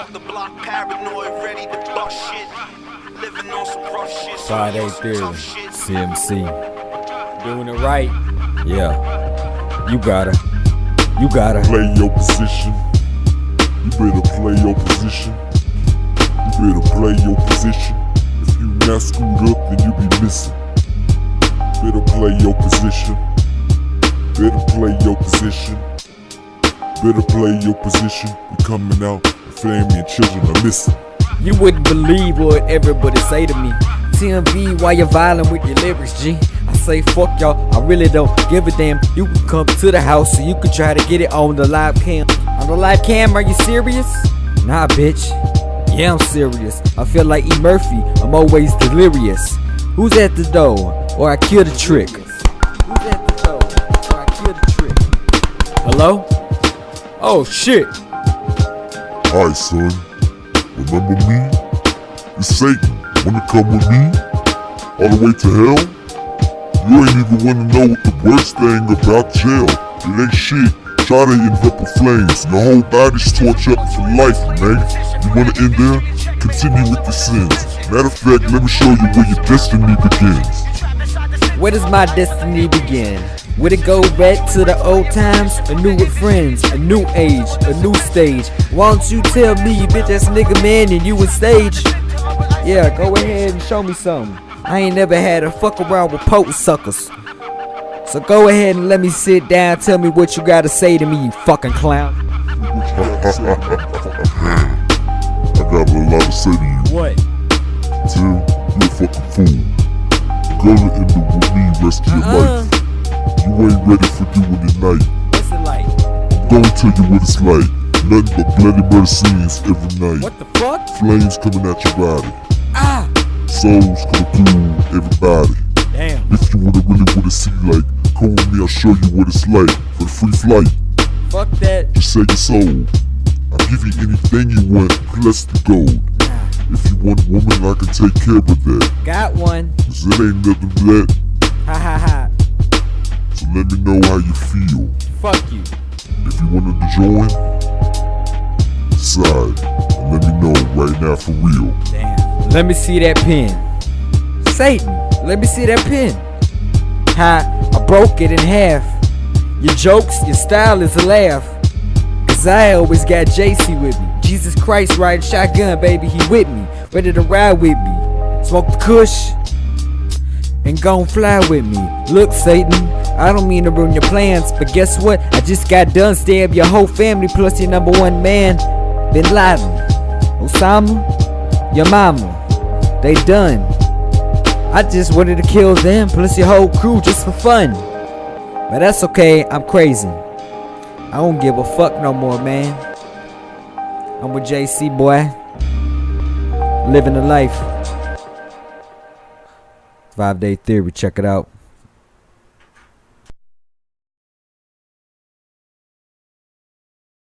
off the block, paranoid, ready to bust shit. Living on some rough shit. Friday Theory, CMC. Doing it right. Yeah. You gotta play your position. You better play your position. You better play your position. If you not screwed up, then you be missing. Better play your position. Better play your position. Better play your position. We coming out, the family and children are missing. You wouldn't believe what everybody say to me. TMV, why you violent with your lyrics, G? I say fuck y'all, I really don't give a damn. You can come to the house so you can try to get it on the live cam. On the live cam, are you serious? Nah, bitch. Yeah, I'm serious. I feel like E. Murphy, I'm always delirious. Who's at the door? Or I kill the trick. Who's at the door? Or I kill the trick. Hello? Oh shit. Alright, son. Remember me? It's Satan. Wanna come with me? All the way to hell? You ain't even wanna know what the worst thing about jail. It ain't shit. Try to end up with flames. Your whole body's tortured up for life, man. You wanna end there? Continue with your sins. Matter of fact, let me show you where your destiny begins. Where does my destiny begin? Would it go back to the old times? A new with friends, a new age, a new stage. Why don't you tell me, you bitch ass nigga man, and you in stage? Yeah, go ahead and show me something. I ain't never had to fuck around with potent suckers. So go ahead and let me sit down, tell me what you gotta say to me, you fucking clown. I got a lot to say to you. What? Tim, you a fucking fool. Go to end up with me, rest of your life. You ain't ready for doing it night. What's it like? I'm gonna tell you what it's like. Nothing but bloody murder scenes every night. What the fuck? Flames coming at your body. Ah! Souls coming through everybody. Damn. If you wanna see like, come with me, I'll show you what it's like. For the free flight, Fuck that. just sell your soul. I'll give you anything you want, plus the gold. If you want a woman, I can take care of that. Got one. Cause it ain't nothing but that. Ha ha ha. So let me know how you feel. Fuck you. If you wanted to join, decide and let me know right now for real. Damn. Let me see that pen. Satan, let me see that pen. Ha, I broke it in half. Your jokes, your style is a laugh. Cause I always got JC with me. Jesus Christ riding shotgun, baby, he with me. Ready to ride with me. Smoke the kush and gon' fly with me. Look, Satan, I don't mean to ruin your plans, but guess what? I just got done stab your whole family plus your number one man, Bin Laden, Osama, your mama. They done. I just wanted to kill them plus your whole crew just for fun. But that's okay, I'm crazy. I don't give a fuck no more, man. I'm with JC, boy. Living the life. 5 Day Theory, check it out.